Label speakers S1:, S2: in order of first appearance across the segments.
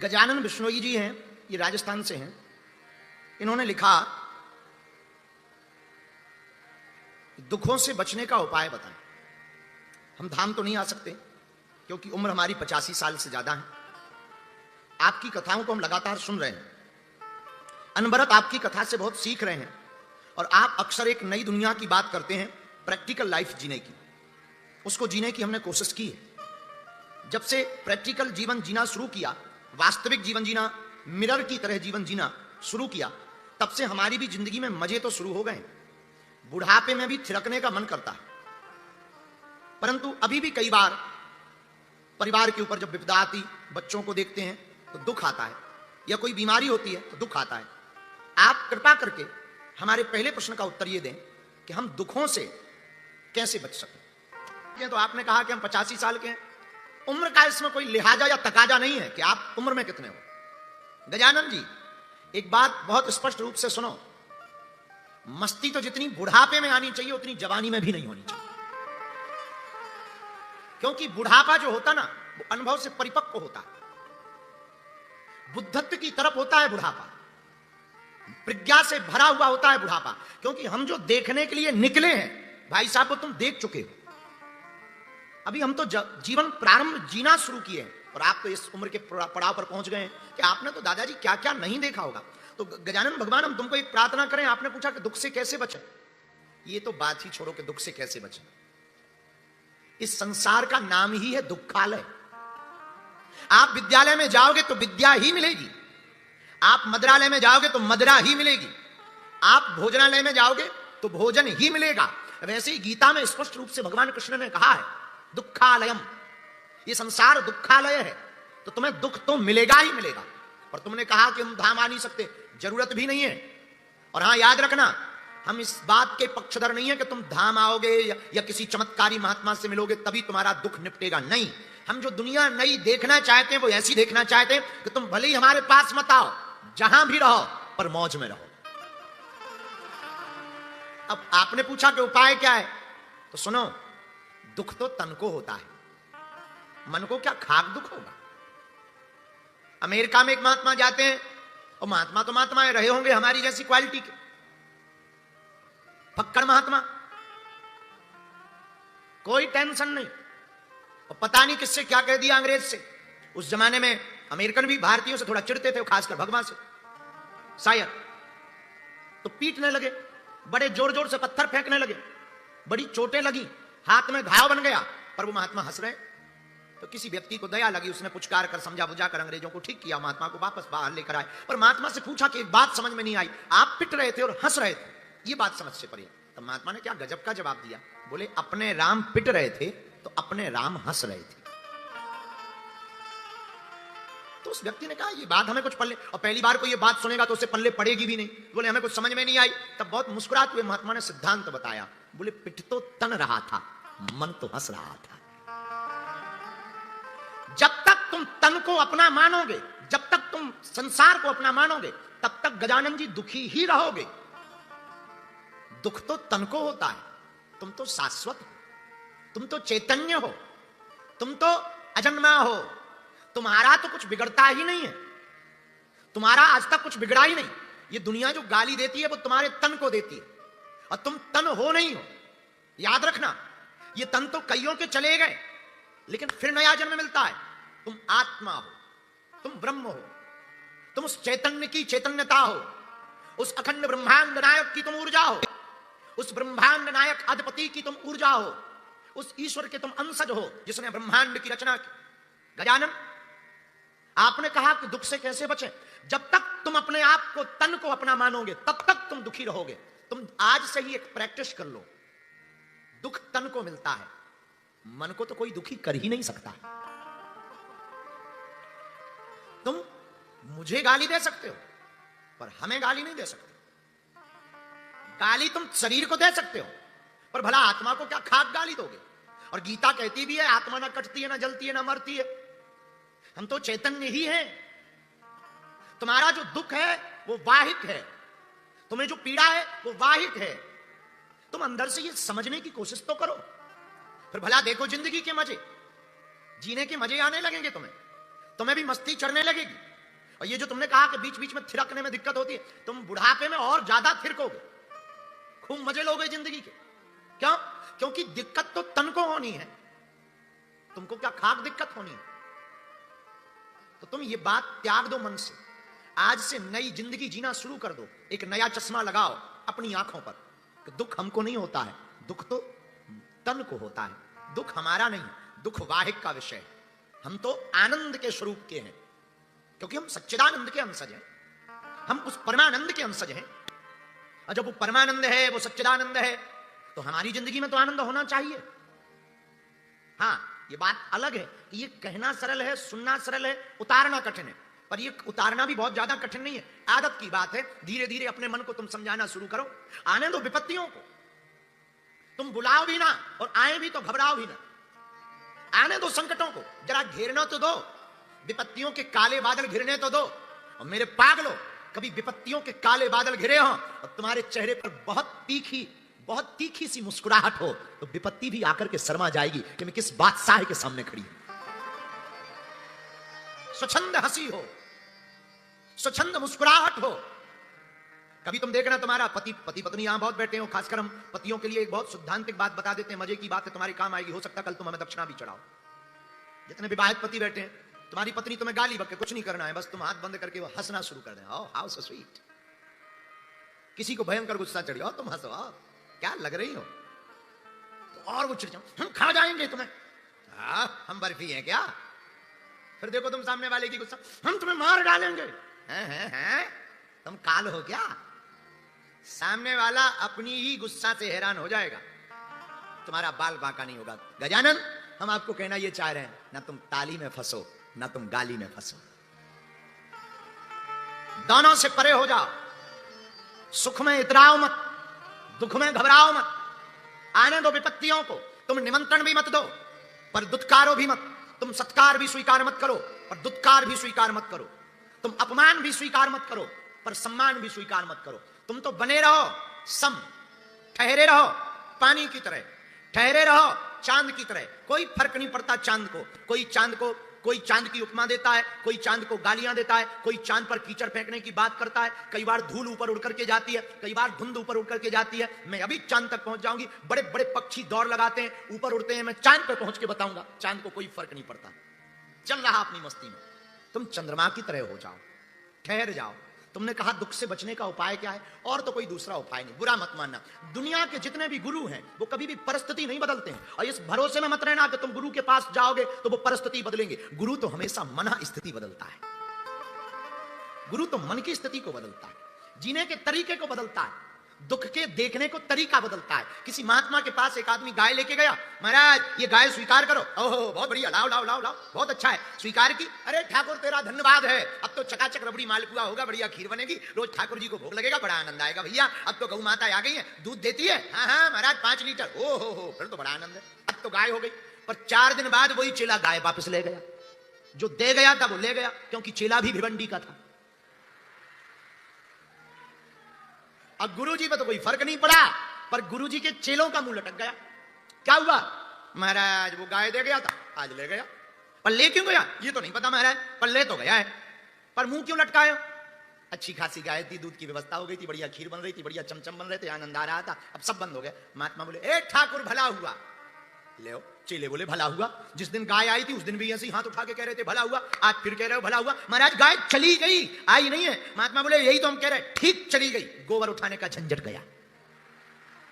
S1: गजानन बिश्नोई जी हैं, ये राजस्थान से हैं। इन्होंने लिखा, दुखों से बचने का उपाय बताएं। हम धाम तो नहीं आ सकते क्योंकि उम्र हमारी 85 साल से ज्यादा है। आपकी कथाओं को हम लगातार सुन रहे हैं, अनवरत आपकी कथा से बहुत सीख रहे हैं, और आप अक्सर एक नई दुनिया की बात करते हैं, प्रैक्टिकल लाइफ जीने की। उसको जीने की हमने कोशिश की है। जब से प्रैक्टिकल जीवन जीना शुरू किया, वास्तविक जीवन जीना, मिरर की तरह जीवन जीना शुरू किया, तब से हमारी भी जिंदगी में मजे तो शुरू हो गए। बुढ़ापे में भी थिरकने का मन करता है, परंतु अभी भी कई बार परिवार के ऊपर जब विपदा आती, बच्चों को देखते हैं तो दुख आता है, या कोई बीमारी होती है तो दुख आता है। आप कृपा करके हमारे पहले प्रश्न का उत्तर ये दें कि हम दुखों से कैसे बच सकें। तो आपने कहा कि हम 85 साल के हैं। उम्र का इसमें कोई लिहाजा या तकाजा नहीं है कि आप उम्र में कितने हो। गजानन जी, एक बात बहुत स्पष्ट रूप से सुनो, मस्ती तो जितनी बुढ़ापे में आनी चाहिए उतनी जवानी में भी नहीं होनी चाहिए। क्योंकि बुढ़ापा जो होता ना, वो अनुभव से परिपक्व होता है, बुद्धत्व की तरफ होता है बुढ़ापा, प्रज्ञा से भरा हुआ होता है बुढ़ापा। क्योंकि हम जो देखने के लिए निकले हैं, भाई साहब को तुम देख चुके हो। अभी हम तो जीवन प्रारंभ जीना शुरू किए हैं, और आप तो इस उम्र के पड़ाव पर पहुंच गए हैं कि आपने तो दादाजी क्या क्या नहीं देखा होगा। तो गजानन भगवान, हम तुमको एक प्रार्थना करें। आपने पूछा कि दुख से कैसे बचें। ये तो बात ही छोड़ो कि दुख से कैसे बचें। इस संसार का नाम ही है दुखालय। आप विद्यालय में जाओगे तो विद्या ही मिलेगी, आप मदिरालय में जाओगे तो मदिरा ही मिलेगी, आप भोजनालय में जाओगे तो भोजन ही मिलेगा। वैसे ही गीता में स्पष्ट रूप से भगवान कृष्ण ने कहा है, दुखालयम, ये संसार दुखालय है, तो तुम्हें दुख तो मिलेगा ही मिलेगा। और तुमने कहा कि हम धाम आ नहीं सकते, जरूरत भी नहीं है। और हां, याद रखना, हम इस बात के पक्षधर नहीं है कि तुम धाम आओगे या किसी चमत्कारी महात्मा से मिलोगे तभी तुम्हारा दुख निपटेगा। नहीं, हम जो दुनिया नई देखना चाहते हैं वो ऐसी देखना चाहते हैं कि तुम भले ही हमारे पास मत आओ, जहां भी रहो पर मौज में रहो। अब आपने पूछा कि उपाय क्या है, तो सुनो, दुख तो तन को होता है, मन को क्या खाक दुख होगा। अमेरिका में एक महात्मा जाते हैं, और महात्मा तो महात्मा रहे होंगे हमारी जैसी क्वालिटी के, फक्कड़ महात्मा, कोई टेंशन नहीं, और पता नहीं किससे क्या कह दिया अंग्रेज से। उस जमाने में अमेरिकन भी भारतीयों से थोड़ा चिढ़ते थे, खासकर भगवान से शायद, तो पीटने लगे, बड़े जोर जोर से पत्थर फेंकने लगे, बड़ी चोटें लगी, हाथ में घाव बन गया। पर वो महात्मा हंस रहे। तो किसी व्यक्ति को दया लगी, उसने पुचकार कर समझा बुझा कर अंग्रेजों को ठीक किया, महात्मा को वापस बाहर लेकर आए। पर महात्मा से पूछा कि एक बात समझ में नहीं आई, आप पिट रहे थे और हंस रहे थे, ये बात समझ से पड़ी। तब महात्मा ने क्या गजब का जवाब दिया, बोले अपने राम पिट रहे थे तो अपने राम हंस रहे थे। तो उस व्यक्ति ने कहा ये बात हमें कुछ पल्ले, और पहली बार कोई ये बात सुनेगा तो उसे पल्ले पड़ेगी भी नहीं। बोले हमें कुछ समझ में नहीं आई। तब बहुत मुस्कुराते हुए महात्मा ने सिद्धांत बताया, बोले पिट तो तन रहा था, मन तो हंस रहा था। जब तक तुम तन को अपना मानोगे, जब तक तुम संसार को अपना मानोगे, तब तक गजानन जी दुखी ही रहोगे। दुख तो तन को होता है, तुम तो शाश्वत हो, तुम तो चैतन्य हो, तुम तो अजन्मा हो, तुम्हारा तो कुछ बिगड़ता ही नहीं है, तुम्हारा आज तक कुछ बिगड़ा ही नहीं। ये दुनिया जो गाली देती है वो तुम्हारे तन को देती है, और तुम तन हो नहीं हो। याद रखना, ये तन तो कईयों के चले गए, लेकिन फिर नया जन्म मिलता है। तुम आत्मा हो, तुम ब्रह्म हो, तुम उस चैतन्य की चैतन्यता हो, उस अखंड ब्रह्मांड नायक की तुम ऊर्जा हो, उस ब्रह्मांड नायक अधिपति की तुम ऊर्जा हो, उस ईश्वर के तुम अंशज हो जिसने ब्रह्मांड की रचना की। गजानन, आपने कहा कि दुख से कैसे बचें। जब तक तुम अपने आप को, तन को अपना मानोगे, तब तक तुम दुखी रहोगे। तुम आज से ही एक प्रैक्टिस कर लो। दुख तन को मिलता है, मन को तो कोई दुखी कर ही नहीं सकता। तुम मुझे गाली दे सकते हो, पर हमें गाली नहीं दे सकते। गाली तुम शरीर को दे सकते हो, पर भला आत्मा को क्या खाक गाली दोगे। और गीता कहती भी है, आत्मा ना कटती है, ना जलती है, ना मरती है, हम तो चैतन्य ही हैं। तुम्हारा जो दुख है वो वाहिक है, तुम्हें जो पीड़ा है वो वाहिक है। तुम अंदर से ये समझने की कोशिश तो करो, फिर भला देखो जिंदगी के मजे, जीने के मजे आने लगेंगे तुम्हें भी मस्ती चढ़ने लगेगी। और ये जो तुमने कहा कि बीच बीच में थिरकने में दिक्कत होती है, तुम बुढ़ापे में और ज्यादा थिरकोगे, खूब मजे लोगे जिंदगी के। क्यों? क्योंकि दिक्कत तो तन को होनी है, तुमको क्या खाक दिक्कत होनी है? तो तुम ये बात त्याग दो मन से, आज से नई जिंदगी जीना शुरू कर दो। एक नया चश्मा लगाओ अपनी आंखों पर कि दुख हमको नहीं होता है, दुख तो तन को होता है। दुख हमारा नहीं, दुख वाहिक का विषय है। हम तो आनंद के स्वरूप के हैं, क्योंकि हम सच्चिदानंद के अंशज हैं, हम उस परमानंद के अंशज हैं। और जब वो परमानंद है, वो सच्चिदानंद है, तो हमारी जिंदगी में तो आनंद होना चाहिए। हाँ, ये बात अलग है कि ये कहना सरल है, सुनना सरल है, उतारना कठिन है। पर ये उतारना भी बहुत ज्यादा कठिन नहीं है, आदत की बात है। धीरे धीरे अपने मन को तुम समझाना शुरू करो। आने दो विपत्तियों को, तुम बुलाओ भी ना और आए भी तो घबराओ भी ना। आने दो संकटों को, जरा घेरना तो दो, विपत्तियों के काले बादल घिरने तो दो। और मेरे पागलों, कभी विपत्तियों के काले बादल घिरे हो और तुम्हारे चेहरे पर बहुत तीखी सी मुस्कुराहट हो, तो विपत्ति भी आकर के शर्मा जाएगी कि मैं किस बादशाह के सामने खड़ी हूं। स्वच्छंद हंसी हो, स्वच्छंद मुस्कुराहट हो। कभी तुम देखना तुम्हारा पति पत्नी यहां बहुत बैठे हो, खासकर हम पतियों के लिए एक बहुत सिद्धांतिक बात बता देते हैं, मजे की बात है, तुम्हारे काम आएगी। हो सकता है कल तुम हमें दक्षिणा भी चढ़ाओ। जितने विवाहित पति बैठे हैं, तुम्हारी पत्नी तुम्हें गाली बके कुछ नहीं करना है, बस तुम हाथ बंद करके वो हंसना शुरू कर दें। Oh how so sweet. किसी को भयंकर गुस्सा चढ़ गया, तुम हंसो, क्या लग रही हो, तो और वो चिढ़ जाओ, हम खा जाएंगे तुम्हें, हम बर्फी हैं क्या। फिर देखो तुम सामने वाले की गुस्सा, हम तुम्हें मार डालेंगे, हैं तुम काल हो क्या। सामने वाला अपनी ही गुस्सा से हैरान हो जाएगा, तुम्हारा बाल बांका नहीं होगा। गजानन, हम आपको कहना ये चाह रहे हैं, ना तुम ताली में फंसो ना तुम गाली में फंसो, दोनों से परे हो जाओ। सुख में इतराओ मत, दुख में घबराओ मत। आने दो विपत्तियों को, तुम निमंत्रण भी मत दो पर दुत्कारो भी मत। तुम सत्कार भी स्वीकार मत करो पर दुत्कार भी स्वीकार मत करो। तुम अपमान भी स्वीकार मत करो पर सम्मान भी स्वीकार मत करो। तुम तो बने रहो सम, ठहरे रहो पानी की तरह, ठहरे रहो चांद की तरह। कोई फर्क नहीं पड़ता चांद को। कोई चांद की उपमा देता है, कोई चांद को गालियां देता है, कोई चांद पर कीचड़ फेंकने की बात करता है। कई बार धूल ऊपर उड़ करके जाती है, कई बार धुंध ऊपर उड़ करके जाती है। मैं अभी चांद तक पहुंच जाऊंगी। बड़े बड़े पक्षी दौड़ लगाते हैं, ऊपर उड़ते हैं, मैं चांद पर पहुंच के बताऊंगा। चांद को कोई फर्क नहीं पड़ता, चल रहा अपनी मस्ती में। तुम चंद्रमा की तरह हो जाओ, ठहर जाओ। तुमने कहा दुख से बचने का उपाय क्या है, और तो कोई दूसरा उपाय नहीं। बुरा मत मानना, दुनिया के जितने भी गुरु हैं वो कभी भी परिस्थिति नहीं बदलते हैं। और इस भरोसे में मत रहना कि तुम गुरु के पास जाओगे तो वो परिस्थिति बदलेंगे। गुरु तो हमेशा मन स्थिति बदलता है। गुरु तो मन की स्थिति को बदलता है, जीने के तरीके को बदलता है, दुख के देखने को तरीका बदलता है। किसी महात्मा के पास एक आदमी गाय लेके गया, महाराज ये गाय स्वीकार करो। ओहो बहुत बढ़िया, लाओ लाओ लाओ लाओ, बहुत अच्छा है। स्वीकार की, अरे ठाकुर तेरा धन्यवाद है, अब तो चकाचक रबड़ी मालपुआ होगा, बढ़िया खीर बनेगी, रोज ठाकुर जी को भोग लगेगा, बड़ा आनंद आएगा भैया। अब तो गौ माता आ गई है, दूध देती है, हाँ महाराज 5 लीटर। ओ हो, फिर तो बड़ा आनंद है, अब तो गाय हो गई। पर 4 दिन बाद वही चेला गाय वापस ले गया। जो दे गया था वो ले गया, क्योंकि चेला भी भिवंडी का था। अब गुरुजी पे तो कोई फर्क नहीं पड़ा, पर गुरुजी के चेलों का मुंह लटक गया। क्या हुआ, महाराज वो गाय दे गया था, आज ले गया। पर ले क्यों गया ये तो नहीं पता महाराज, पर ले तो गया है, पर मुंह क्यों लटकाया। अच्छी खासी गाय थी, दूध की व्यवस्था हो गई थी, बढ़िया खीर बन रही थी, बढ़िया चमचम बन रहे थे, आनंद आ रहा था। अब सब बंद हो गया। महात्मा बोले, ए ठाकुर भला हुआ, ले चेले बोले भला हुआ। जिस दिन गाय आई थी उस दिन भी ऐसे हाथ उठा के कह रहे थे भला हुआ, आज फिर कह रहे हो भला हुआ। महाराज गाय चली गई, आई नहीं है। महात्मा बोले यही तो हम कह रहे, ठीक चली गई, गोबर उठाने का झंझट गया।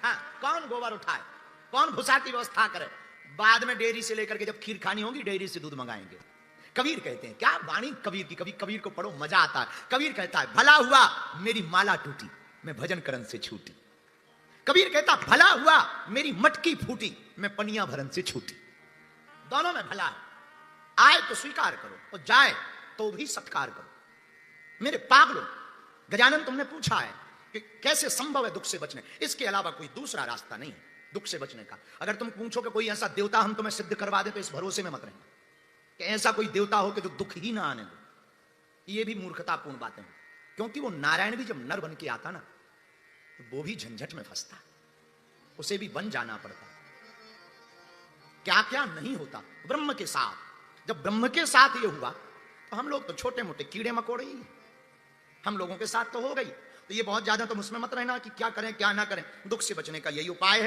S1: हाँ, कौन गोबर उठाए, कौन भूसा की व्यवस्था करे। बाद में डेयरी से लेकर के जब खीर खानी होगी डेयरी से दूध मंगाएंगे। कबीर कहते हैं, क्या वाणी कबीर की, कभी कबीर को पढ़ो मजा आता है। कबीर कहता है भला हुआ मेरी माला टूटी, मैं भजन करन से छूटी। कबीर कहता भला हुआ मेरी मटकी फूटी, मैं पनिया भरन से छूटी। दोनों में भला है, आए तो स्वीकार करो और जाए तो भी सत्कार करो। मेरे पागलों, गजानन तुमने पूछा है कि कैसे संभव है दुख से बचने, इसके अलावा कोई दूसरा रास्ता नहीं है दुख से बचने का। अगर तुम पूछो कि कोई ऐसा देवता हम तुम्हें सिद्ध करवा दे, तो इस भरोसे में मत रहना कि ऐसा कोई देवता हो कि जो दुख ही ना आने दो। ये भी मूर्खतापूर्ण बातें हैं, क्योंकि वो नारायण भी जब नर बन के आता ना, वो भी झंझट में फंसता, उसे भी बन जाना पड़ता। क्या क्या नहीं होता ब्रह्म के साथ। जब ब्रह्म के साथ ये हुआ तो हम लोग तो छोटे मोटे कीड़े मकोड़े ही हैं। हम लोगों के साथ तो हो गई, तो ये बहुत ज्यादा तुम उसमें मत रहना कि क्या करें क्या ना करें। दुख से बचने का यही उपाय है।